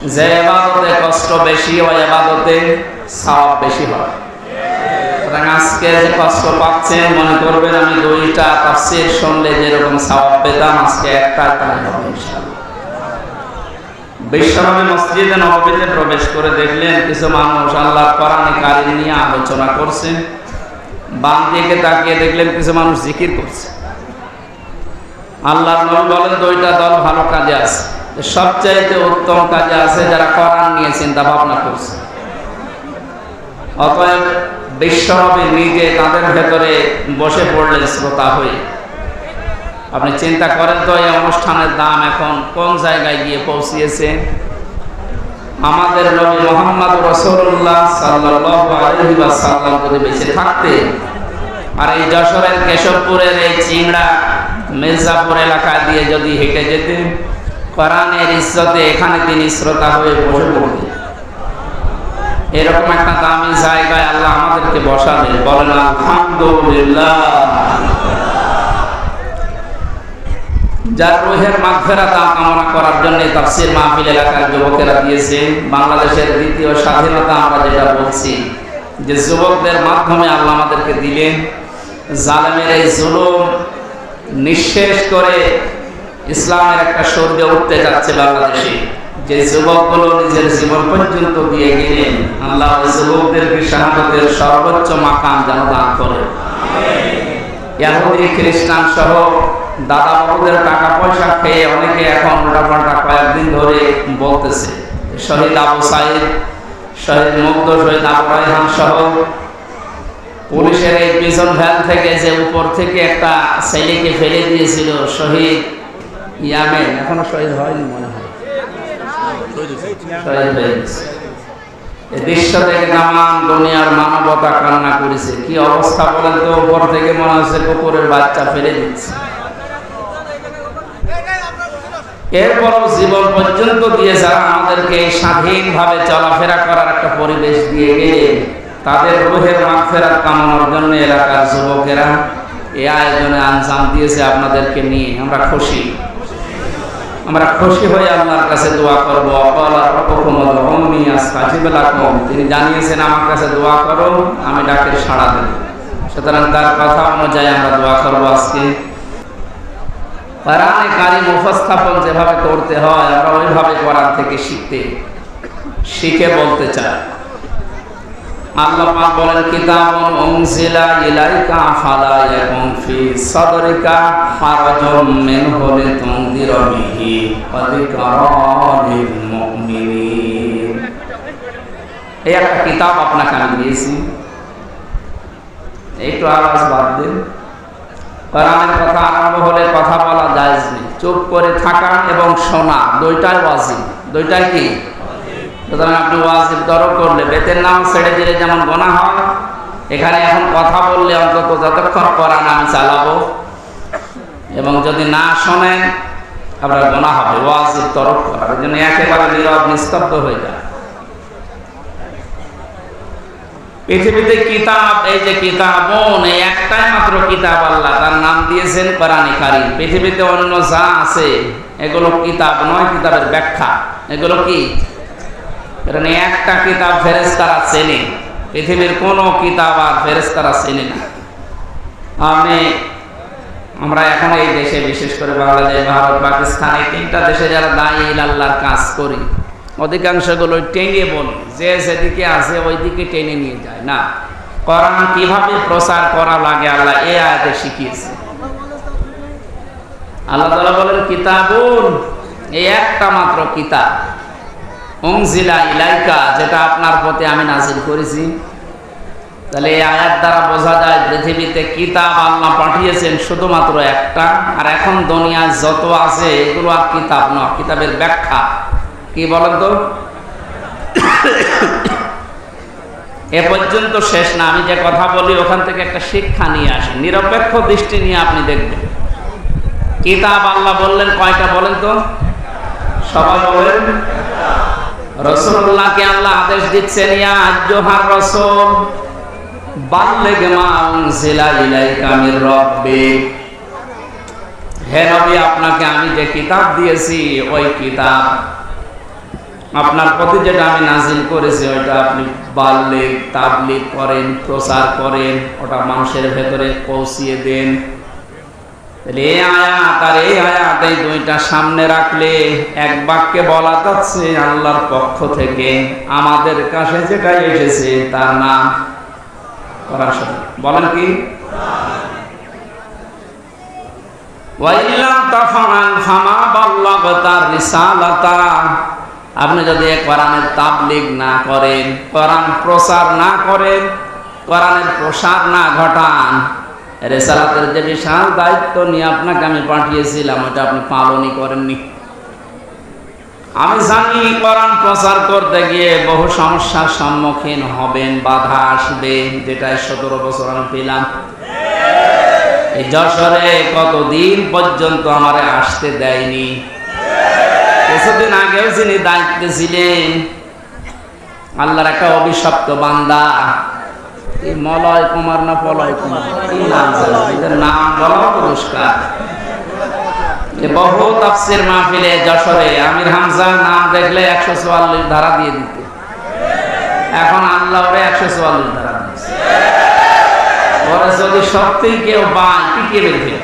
যে ইবাদতে কষ্ট বেশি ওই ইবাদতে সওয়াব বেশি হয়। আজকে যে কষ্ট পাচ্ছেন মনে করবেন আমি দুইটা তাফসীর শুনলে যেরকম সওয়াব পেতাম আজকে একটা তাই হবে ইনশাআল্লাহ। বিশ্বনবী মসজিদে নববীতে প্রবেশ করে দেখলেন কিছু মানুষ আল্লাহর কোরআনে কারিম নিয়ে আলোচনা করছে। বাম দিকে তাকিয়ে দেখলেন কিছু মানুষ জিকির করছে। আল্লাহর নবী বলেন দুইটা দল ভালো কাজে আছে, সবচাইতে উত্তম কাজে আছে যারা কোরআন নিয়ে চিন্তা ভাবনা করছে। অতএব বিশ্বনবী নিজে তাদের ভেতরে বসে পড়লেন শ্রোতা হয়ে। আপনি চিন্তা করেন তো এই অনুষ্ঠানের দাম এখন কোন জায়গায় গিয়ে পৌঁছিয়েছে। আমাদের নবী মুহাম্মদ রাসূলুল্লাহ সাল্লাল্লাহু আলাইহি ওয়াসাল্লাম যদি বেঁচে থাকতেন আর এই যশোরের কেশবপুরের এই চিংড়া মির্জাপুর এলাকা দিয়ে যদি হেঁটে যেতেন, কোরআনের ইজ্জতে এখানে তিনি শ্রোতা হয়ে বসে পড়তেন। এরকম একটা দামি জায়গায় আল্লাহ আমাদেরকে বসালেন, বলেন আলহামদুলিল্লাহ। যার রুহের মাগফিরাত কামনা করার জন্য তাফসীর মাহফিল এলাকার যুবকেরা দিয়েছে। বাংলাদেশের দ্বিতীয় স্বাধীনতা আমরা যেটা বলছি যে যুবকদের মাধ্যমে আল্লাহ আমাদেরকে দিলেন। জালেমের এই জুলুম নিঃশেষ করে ইসলামের একটা সূর্য উঠতে যাচ্ছে বাংলাদেশে। যে যুবকগুলো নিজের জীবন পর্যন্ত দিয়ে গেলেন, আল্লাহ যুবকদেরকে শাহাদাতের সর্বোচ্চ মাকাম যেন দান করে। ইহুদি খ্রিস্টান সহ দাদা বাবুদের টাকা পয়সা খেয়ে অনেকে এখন উল্টাপাল্টা কয়েকদিন ধরে বলতেছে শহীদ আবু সাইদ, শহীদ মুগ্ধ, শহীদ আবু রায়হান সহ পুলিশের এই পিছন ভ্যান থেকে যে উপর থেকে একটা ছেলেকে ফেলে দিয়েছিল শহীদ ইয়ামেন, এখনো শহীদ হয়নি মনে হয়, শহীদ হয়ে গেছে। এই দৃশ্য থেকে তামাম দুনিয়ার মানবতা কান্না করেছে। কি অবস্থা বলেন তো, উপর থেকে মনে হচ্ছে কুকুরের বাচ্চা ফেলে দিচ্ছে। এরপরও জীবন পর্যন্ত দিয়ে যারা আমাদেরকে স্বাধীনভাবে চলাফেরা করার একটা পরিবেশ দিয়ে গেলে তাদের রুহের মাগফিরাত কামনার জন্য এলাকার যুবকেরা এই আয়োজনে আঞ্জাম দিয়েছে। আপনাদেরকে নিয়ে আমরা খুশি। আমরা খুশি হয়ে আল্লাহর কাছে দোয়া করব। তিনি জানিয়েছেন আমার কাছে দোয়া করো, আমি ডাকের সাড়া দেব। সুতরাং তার কথা অনুযায়ী আমরা দোয়া করবো। আজকে কোরআনে কারিম উপস্থাপন যেভাবে করতে হয় আমরা ওইভাবে কোরআন থেকে শিখে বলতে চাই। আল্লাহ পাক বলেন কিতাবুন উনজিলা ইলাইকা ফালা ইয়াকুন ফি সাদরিকা হারাজুম মিনহু লিতুনদিরা বিহি ওয়া যিকরা লিল মুমিনিন। এই একটা কিতাব আপনাকে আমি দিয়েছি, একটু আওয়াজ বাদ দিন। কোরআনের কথা আরম্ভ হলে কথা বলা জায়েজ নেই। চুপ করে থাকা এবং শোনা দুইটাই ওয়াজিব, দুইটাই কি? সুতরাং আপনি ওয়াজিব তরক করলে বেতের নাম ছেড়ে দিলে যেমন গুনাহ হয়, এখানে এখন কথা বললে অন্তত যতক্ষণ কোরআন আমি চালাবো এবং যদি না শোনেন আপনার গুনাহ হবে। ওয়াজিব তরক করার জন্য একেবারে নীরব নিস্তব্ধ হয়ে যায়। পৃথিবীতে কিতাব, এই যে কিতাবুন, এই একটাই মাত্র কিতাব আল্লাহ তার নাম দিয়েছেন কোরআনে কারীম। পৃথিবীতে অন্য যা আছে এগুলো কিতাব নয়, কিতাবের ব্যাখ্যা। এগুলো কি? কারণ একটা কিতাব ফেরেশতারা চেনে, পৃথিবীর কোনো কিতাব আর ফেরেশতারা চেনে না। আমরা এখন এই দেশে বিশেষ করে বাংলাদেশ, ভারত, পাকিস্তান এই তিনটা দেশে যারা দায়ী আল্লাহর কাজ করি অধিকাংশগুলো টেনে বলে যে যেদিকে আছে ওই দিকে টেনে নিয়ে যায় না। কোরআন কিভাবে প্রচার করা লাগে আল্লাহ এই আয়াতে শিখিয়েছে। আল্লাহ তাআলা বলেন কিতাবুন, এই একটা মাত্র কিতাব, উনজিলা ইলাইকা, যেটা আপনার প্রতি আমি নাযিল করেছি। তাহলে এই আয়াত দ্বারা বোঝা যায় পৃথিবীতে কিতাব আল্লাহ পাঠিয়েছেন শুধুমাত্র একটা। আর এখন দুনিয়া যত আছে এগুলো আর কিতাব নয়, কিতাবের ব্যাখ্যা। কি বলেন তো? এ পর্যন্ত শেষ না, আমি যে কথা বলি ওখান থেকে একটা শিক্ষা নিয়ে আসি, নিরপেক্ষ দৃষ্টি নিয়ে আপনি দেখবেন। কিতাব আল্লাহ বললেন কয়টা বলেন তো? সবাই বলেন। রাসূলুল্লাহকে আল্লাহ আদেশ দিচ্ছেন ইয়া আইয়ুহার রাসূল বাল্লিগ মা উনজিলা ইলাইকা মির রাব্বিক, হে নবী আপনাকে আমি যে কিতাব দিয়েছি ওই কিতাব আপনার প্রতি যেটা আমি নাজিল করেছি ওইটা আপনি বাল্লিগ তাবলিগ করেন, প্রচার করেন, ওটা মানুষের ভেতরে পৌঁছিয়ে দেন। এই আয়াত আর এই আয়াত, এই দুইটা সামনে রাখলে এক বাক্যে বলা যাচ্ছে আল্লাহর পক্ষ থেকে আমাদের কাছে যেটা এসেছে তার নাম কোরআন শরীফ। বলেন কি? ওয়াইল্লাম তাফআল ফামা বাল্লাগতা রিসালাতা, আপনি যদি কোরআনের তাবলীগ না করেন, কোরআন প্রচার না করেন, কোরআনের প্রসার না ঘটান, রিসালাতের যে বিশাল দায়িত্ব নিয়ে আপনাকে আমি পাঠিয়েছিলাম ওটা আপনি পালনই করেননি। আমি জানি কোরআন প্রচার করতে গিয়ে বহু সমস্যার সম্মুখীন হবেন, বাধা আসবে, যেটা 17 বছর আমি পেলাম। এই যশোরে কতদিন পর্যন্ত আমারে আসতে দেয়নি। কিছুদিন আগেও যিনি দায়িত্বে ছিলেন আল্লাহর একটা অভিশপ্ত বান্দা, এই মলয় কুমার না পলয় কুমার, কি নাম এদের নাম বলা পুরস্কার, বহু তাফসীর মাহফিলে যশোরে আমির হামজা নাম দেখলে 144 ধারা দিয়ে দিত। এখন আল্লাহ ওরে 144 ধারা দিচ্ছে। ওরা যদি সত্যিই কেউ পায় টিকে রেখে